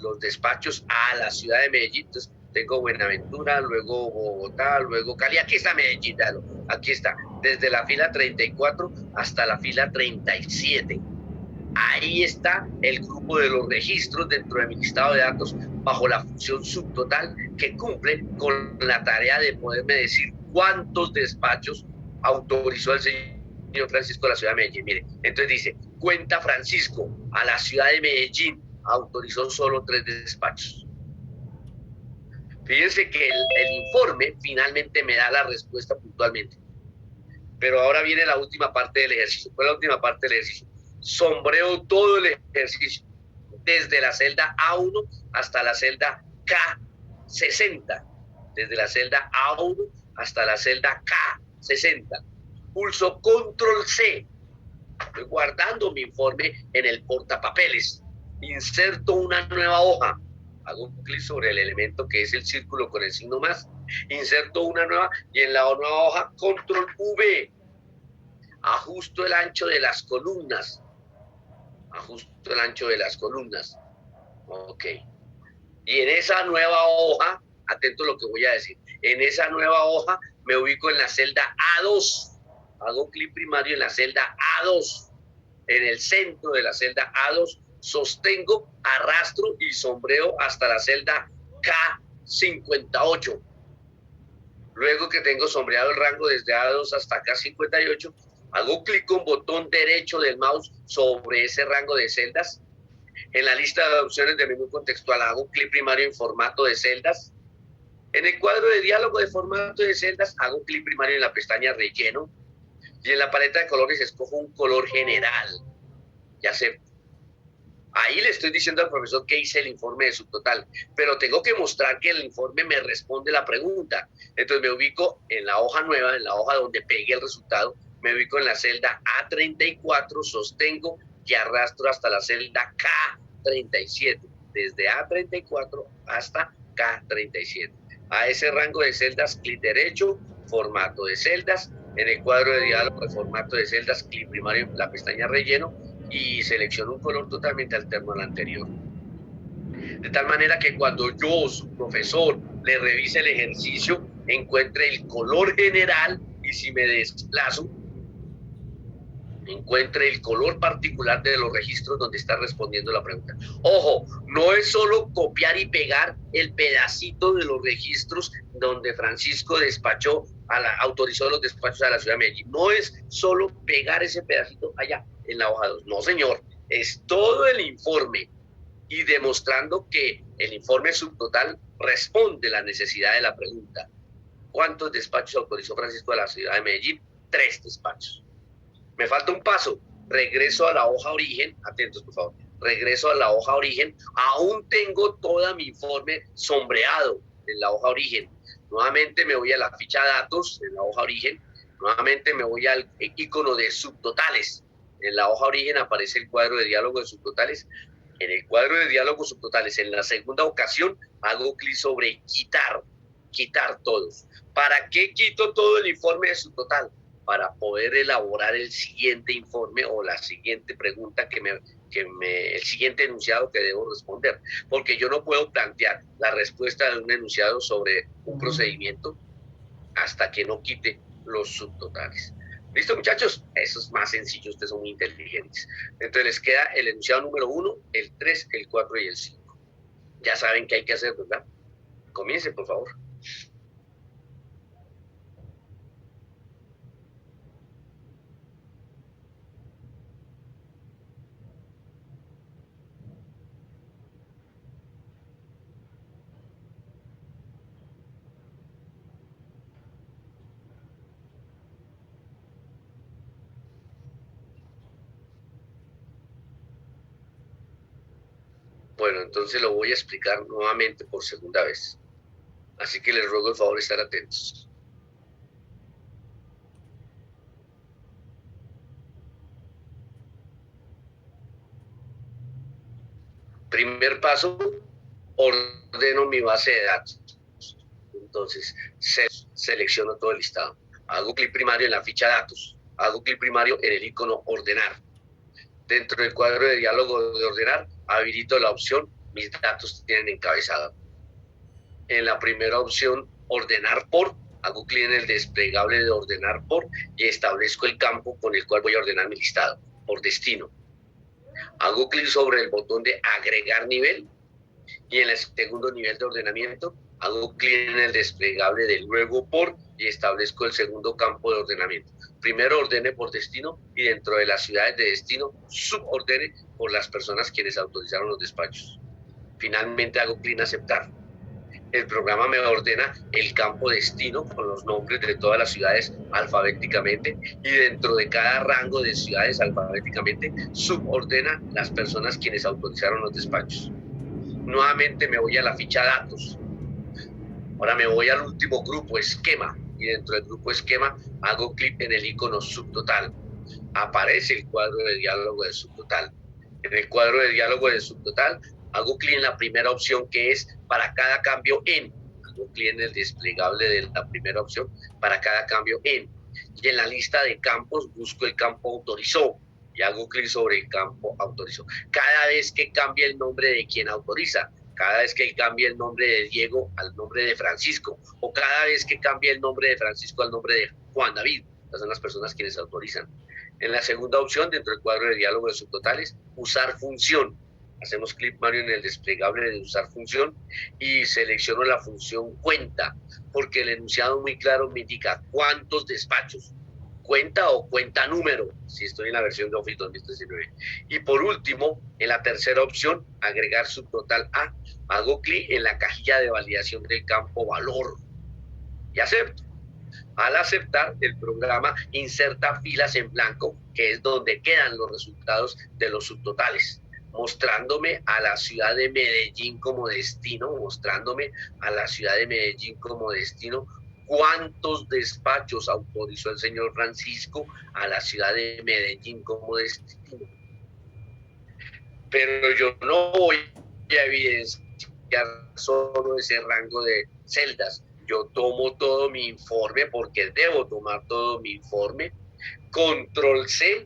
los despachos a la ciudad de Medellín. Entonces tengo Buenaventura, luego Bogotá, luego Cali, aquí está Medellín, aquí está, desde la fila 34 hasta la fila 37. Ahí está el grupo de los registros dentro de mi listado de datos bajo la función subtotal, que cumple con la tarea de poderme decir cuántos despachos autorizó el señor Francisco a la ciudad de Medellín. Mire, entonces dice, cuenta Francisco a la ciudad de Medellín, autorizó solo 3 despachos. Fíjense que el informe finalmente me da la respuesta puntualmente. Pero ahora viene la última parte del ejercicio. ¿Cuál es la última parte del ejercicio? Sombreo todo el ejercicio, desde la celda A1 hasta la celda K60, desde la celda A1 hasta la celda K60. Pulso Control C, estoy guardando mi informe en el portapapeles, inserto una nueva hoja, hago un clic sobre el elemento que es el círculo con el signo más, inserto una nueva y en la nueva hoja Control V, ajusto el ancho de las columnas. Ajusto el ancho de las columnas. Ok. Y en esa nueva hoja, atento a lo que voy a decir, en esa nueva hoja me ubico en la celda A2. Hago clic primario en la celda A2. En el centro de la celda A2 sostengo, arrastro y sombreo hasta la celda K58. Luego que tengo sombreado el rango desde A2 hasta K58, hago clic con botón derecho del mouse sobre ese rango de celdas. En la lista de opciones del menú contextual hago clic primario en formato de celdas. En el cuadro de diálogo de formato de celdas hago clic primario en la pestaña relleno. Y en la paleta de colores escojo un color general. Ya sé. Ahí le estoy diciendo al profesor que hice el informe de subtotal, pero tengo que mostrar que el informe me responde la pregunta. Entonces me ubico en la hoja nueva, en la hoja donde pegué el resultado, me ubico en la celda A34, sostengo y arrastro hasta la celda K37, desde A34 hasta K37. A ese rango de celdas, clic derecho, formato de celdas, en el cuadro de diálogo de formato de celdas, clic primario en la pestaña relleno y selecciono un color totalmente alterno al anterior. De tal manera que cuando yo, su profesor, le revise el ejercicio, encuentre el color general y si me desplazo, encuentre el color particular de los registros donde está respondiendo la pregunta. Ojo, no es solo copiar y pegar el pedacito de los registros donde Francisco despachó, autorizó los despachos a la ciudad de Medellín. No es solo pegar ese pedacito allá en la hoja 2. No, señor. Es todo el informe y demostrando que el informe subtotal responde a la necesidad de la pregunta. ¿Cuántos despachos autorizó Francisco a la ciudad de Medellín? 3 despachos. Me falta un paso, regreso a la hoja origen, atentos por favor, regreso a la hoja origen, aún tengo todo mi informe sombreado en la hoja origen. Nuevamente me voy a la ficha datos en la hoja origen, nuevamente me voy al icono de subtotales. En la hoja origen aparece el cuadro de diálogo de subtotales. En el cuadro de diálogo subtotales, en la segunda ocasión, hago clic sobre quitar. quitar todos. ¿Para qué quito todo el informe de subtotal? Para poder elaborar el siguiente informe o la siguiente pregunta el siguiente enunciado que debo responder. Porque yo no puedo plantear la respuesta de un enunciado sobre un procedimiento hasta que no quite los subtotales. ¿Listo, muchachos? Eso es más sencillo, ustedes son muy inteligentes. Entonces les queda el enunciado número 1, el 3, el 4 y el 5. Ya saben qué hay que hacer, ¿verdad? Comiencen, por favor. Bueno, entonces lo voy a explicar nuevamente por segunda vez. Así que les ruego el favor de estar atentos. Primer paso, ordeno mi base de datos. Entonces, selecciono todo el listado. Hago clic primario en la ficha datos. Hago clic primario en el icono ordenar. Dentro del cuadro de diálogo de ordenar, habilito la opción mis datos tienen encabezado. En la primera opción, ordenar por, hago clic en el desplegable de ordenar por y establezco el campo con el cual voy a ordenar mi listado, por destino. Hago clic sobre el botón de agregar nivel y en el segundo nivel de ordenamiento hago clic en el desplegable de luego por y establezco el segundo campo de ordenamiento. Primero ordene por destino y dentro de las ciudades de destino subordene por las personas quienes autorizaron los despachos. Finalmente hago clic en aceptar. El programa me ordena el campo destino con los nombres de todas las ciudades alfabéticamente y dentro de cada rango de ciudades alfabéticamente subordena las personas quienes autorizaron los despachos. Nuevamente me voy a la ficha datos. Ahora me voy al último grupo, esquema, y dentro del grupo esquema hago clic en el icono subtotal. Aparece el cuadro de diálogo de subtotal. En el cuadro de diálogo de subtotal hago clic en la primera opción que es para cada cambio en. Hago clic en el desplegable de la primera opción para cada cambio en. Y en la lista de campos busco el campo autorizó y hago clic sobre el campo autorizó. Cada vez que cambie el nombre de quien autoriza, cada vez que cambie el nombre de Diego al nombre de Francisco, o cada vez que cambie el nombre de Francisco al nombre de Juan David, estas son las personas quienes autorizan. En la segunda opción, dentro del cuadro de diálogo de subtotales, usar función. Hacemos clic, Mario, en el desplegable de usar función y selecciono la función cuenta, porque el enunciado muy claro me indica cuántos despachos, cuenta o cuenta número, si estoy en la versión de Office 2019. Y por último, en la tercera opción, agregar subtotal a, hago clic en la cajilla de validación del campo valor y acepto. Al aceptar, el programa inserta filas en blanco, que es donde quedan los resultados de los subtotales, mostrándome a la ciudad de Medellín como destino, cuántos despachos autorizó el señor Francisco a la ciudad de Medellín como destino. Pero yo no voy a evidenciar solo ese rango de celdas. Yo tomo todo mi informe porque debo tomar todo mi informe. Control C,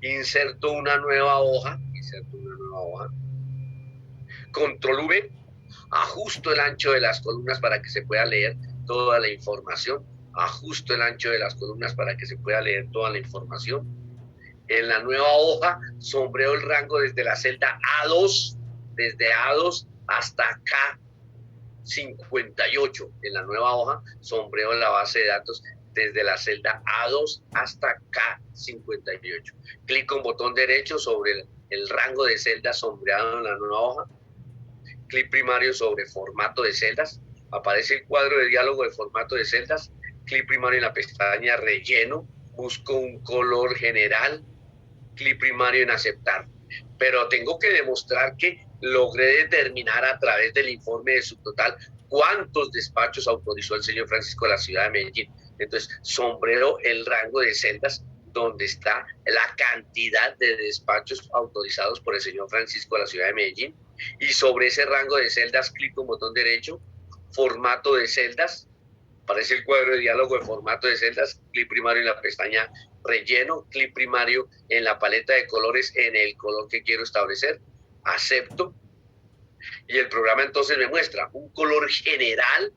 inserto una nueva hoja. Control V, ajusto el ancho de las columnas para que se pueda leer toda la información. Ajusto el ancho de las columnas para que se pueda leer toda la información. En la nueva hoja, sombreo el rango desde la celda A2, desde A2 hasta K58. En la nueva hoja, sombreo la base de datos desde la celda A2 hasta K58. Clic con botón derecho sobre el rango de celdas sombreado en la nueva hoja. Clic primario sobre formato de celdas. Aparece el cuadro de diálogo de formato de celdas. Clic primario en la pestaña relleno. Busco un color general. Clic primario en aceptar. Pero tengo que demostrar que logré determinar a través del informe de subtotal cuántos despachos autorizó el señor Francisco a la ciudad de Medellín. Entonces, sombrero el rango de celdas donde está la cantidad de despachos autorizados por el señor Francisco a la ciudad de Medellín. Y sobre ese rango de celdas, clic con botón derecho, formato de celdas. Aparece el cuadro de diálogo en formato de celdas, clic primario en la pestaña relleno, clic primario en la paleta de colores en el color que quiero establecer, acepto, y el programa entonces me muestra un color general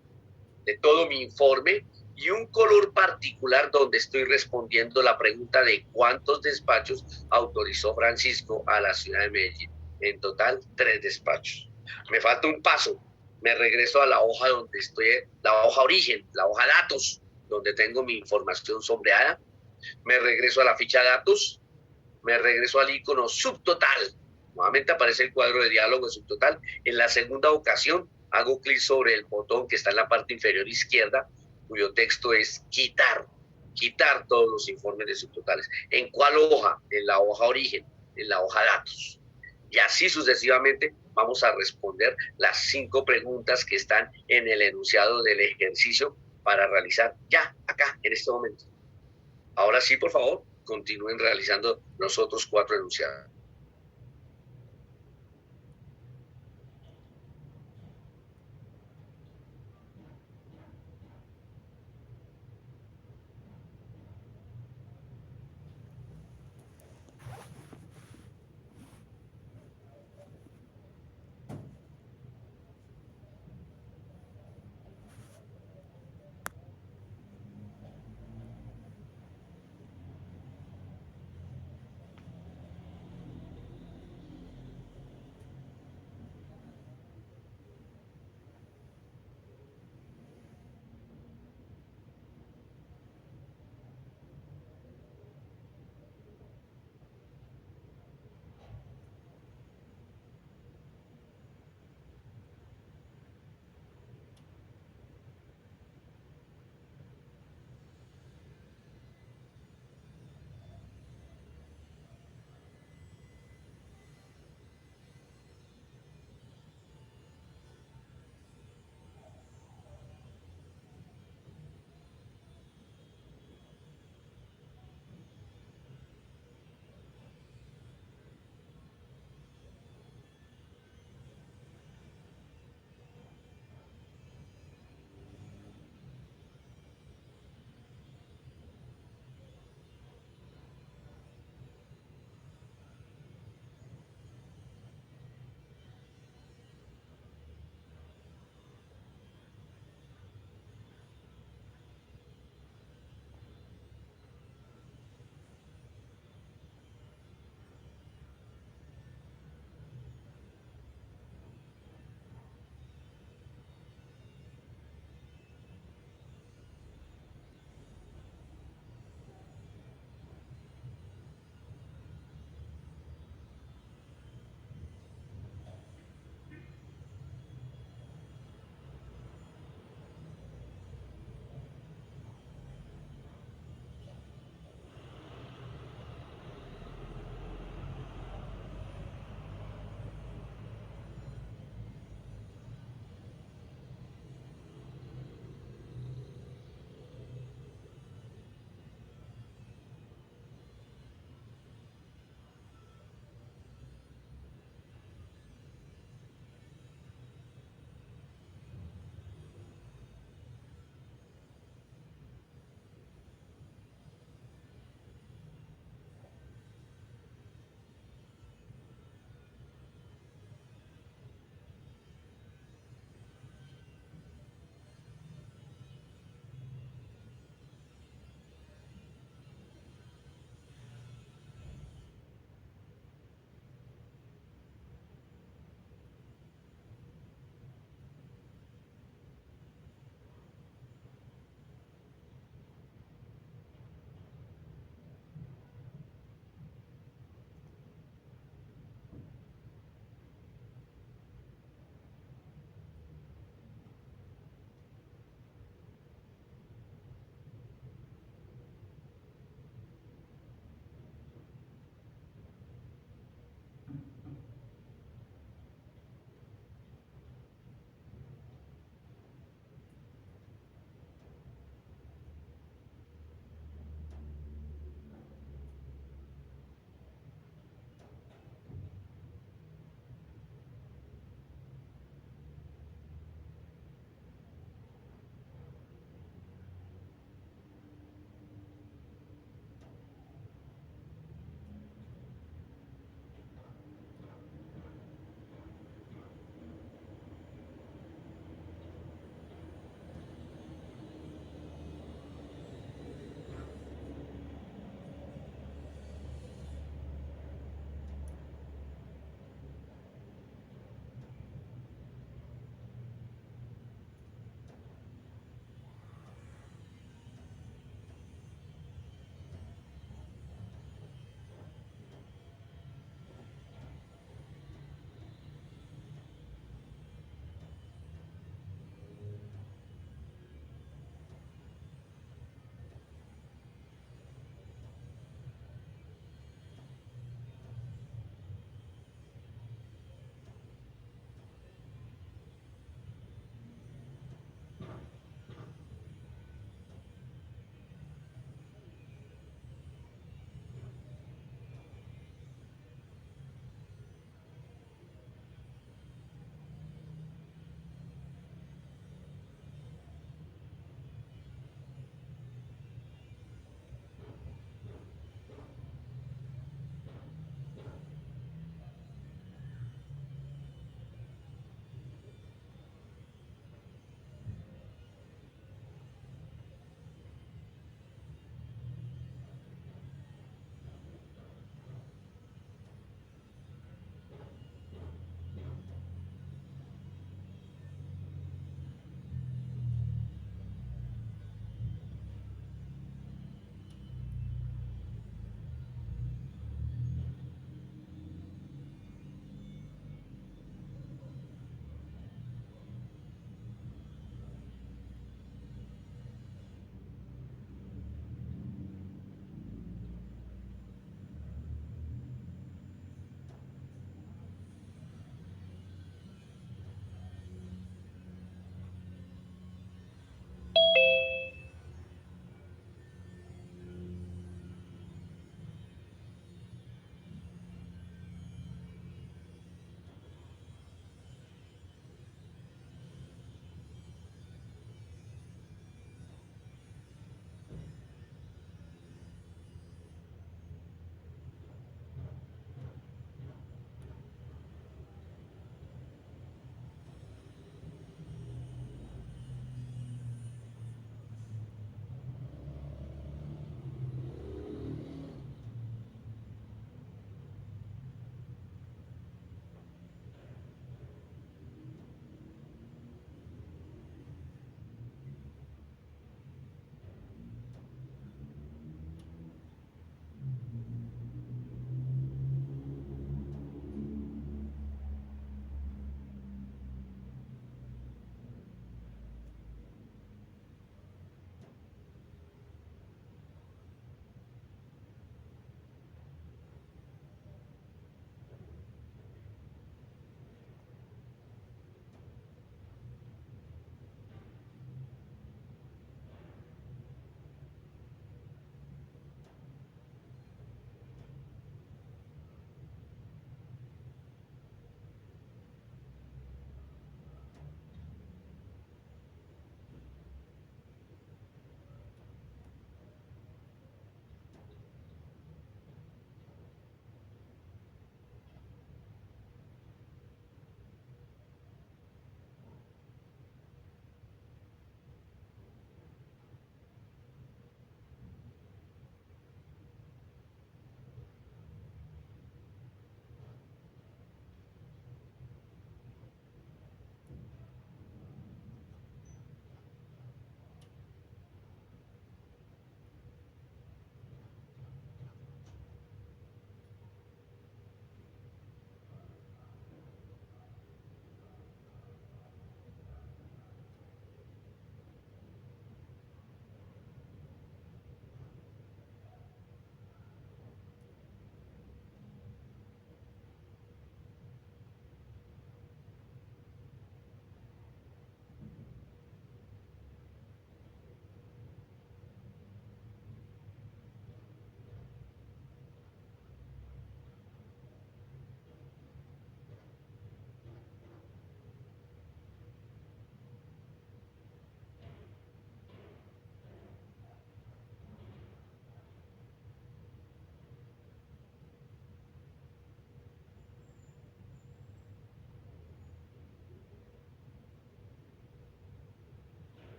de todo mi informe y un color particular donde estoy respondiendo la pregunta de cuántos despachos autorizó Francisco a la ciudad de Medellín. En total, 3 despachos. Me falta un paso. Me regreso a la hoja donde estoy, la hoja origen, la hoja datos, donde tengo mi información sombreada. Me regreso a la ficha datos. Me regreso al icono subtotal. Nuevamente aparece el cuadro de diálogo de subtotal. En la segunda ocasión, hago clic sobre el botón que está en la parte inferior izquierda, cuyo texto es quitar todos los informes de subtotales. ¿En cuál hoja? En la hoja origen, en la hoja datos. Y así sucesivamente vamos a responder las 5 preguntas que están en el enunciado del ejercicio para realizar ya, acá, en este momento. Ahora sí, por favor, continúen realizando los otros 4 enunciados.